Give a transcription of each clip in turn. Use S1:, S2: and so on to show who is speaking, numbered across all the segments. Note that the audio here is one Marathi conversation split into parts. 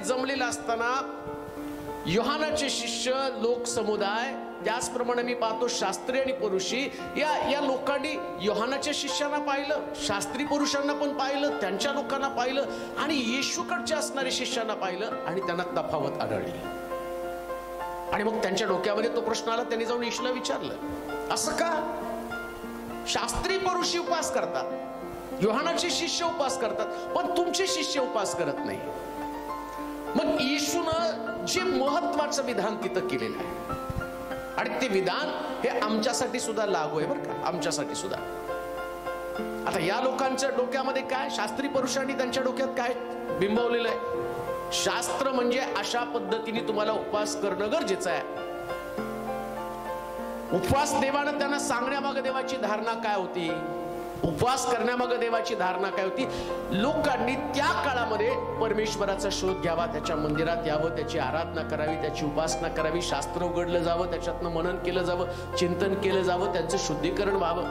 S1: जमलेला असताना योहानाचे शिष्य, लोक समुदाय, त्याचप्रमाणे मी पाहतो शास्त्री आणि पुरुषी, या लोकांनी योहानाच्या शिष्यांना पाहिलं, शास्त्री पुरुषांना पण पाहिलं, त्यांच्या लोकांना पाहिलं आणि येशूकडच्या असणाऱ्या शिष्यांना पाहिलं आणि त्यांना तफावत आढळली. आणि मग त्यांच्या डोक्यामध्ये तो प्रश्न आला. त्यांनी जाऊन येशूला विचारलं, असं का? शास्त्री पुरुषी उपास करतात, योहानाचे शिष्य उपास करतात, पण तुमचे शिष्य उपास करत नाही. मग येशूनं जे महत्वाचं विधान तिथं केलेलं आहे आणि ते विधान हे आमच्यासाठी सुद्धा लागू आहे बरं का, आमच्यासाठी सुद्धा. आता या लोकांच्या डोक्यामध्ये काय, शास्त्री पुरुषांनी त्यांच्या डोक्यात काय बिंबवलेलं आहे? शास्त्र म्हणजे अशा पद्धतीने तुम्हाला उपवास करणं गरजेचं आहे. उपवास देवानं त्यांना सांगण्यामागे देवाची धारणा काय होती? उपवास करण्यामागे देवाची धारणा काय होती? लोकांनी त्या काळामध्ये परमेश्वराचा शोध घ्यावा, त्याच्या मंदिरात यावं, त्याची आराधना करावी, त्याची उपासना करावी, शास्त्र उघडलं जावं, त्याच्यातनं मनन केलं जावं, चिंतन केलं जावं, त्यांचं शुद्धीकरण व्हावं.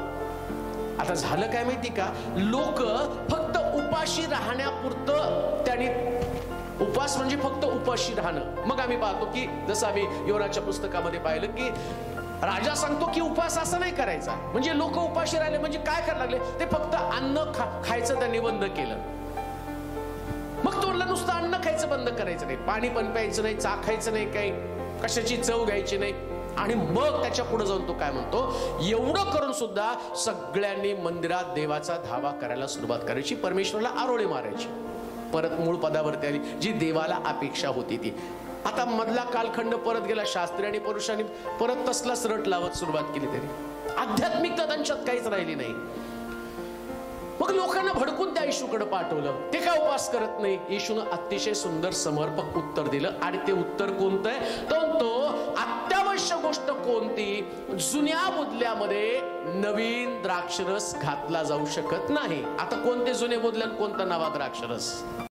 S1: आता झालं काय माहिती का, लोक फक्त उपाशी राहण्यापुरतं त्यांनी, उपवास म्हणजे फक्त उपाशी राहणं. मग आम्ही पाहतो की जसं आम्ही योनाच्या पुस्तकामध्ये पाहिलं की राजा सांगतो की उपवास असं नाही करायचा. म्हणजे लोक उपाशी राहिले म्हणजे काय करायला लागले, ते फक्त अन्न खायचं त्यांनी बंद केलं. मग तोडलं, नुसतं अन्न खायचं बंद करायचं नाही, पाणी पण प्यायचं नाही, चा खायचं नाही, काही कशाची चव घ्यायची नाही. आणि मग त्याच्या पुढे जाऊन तो काय म्हणतो, एवढं करून सुद्धा सगळ्यांनी मंदिरात देवाचा धावा करायला सुरुवात करायची, परमेश्वराला आरोळी मारायची. परत मूळ पदावरती आली जी देवाला अपेक्षा होती ती. आता मधला कालखंड परत गेला, शास्त्री आणि पुरुषांनी परत तसलाच रट लावत सुरुवात केली. तरी आध्यात्मिकता त्यांच्यात काहीच राहिली नाही. मग लोकांना भडकून त्या येशूकडे पाठवलं. ते का उपवास करत नाही? येशूनं अतिशय सुंदर समर्पक उत्तर दिलं. आणि ते उत्तर कोणतं आहे? तो अत्यावश्यक गोष्ट कोणती? जुन्या बुदल्यामध्ये नवीन द्राक्षरस घातला जाऊ शकत नाही. आता कोणते जुने बुदले, कोणता नवा द्राक्षरस?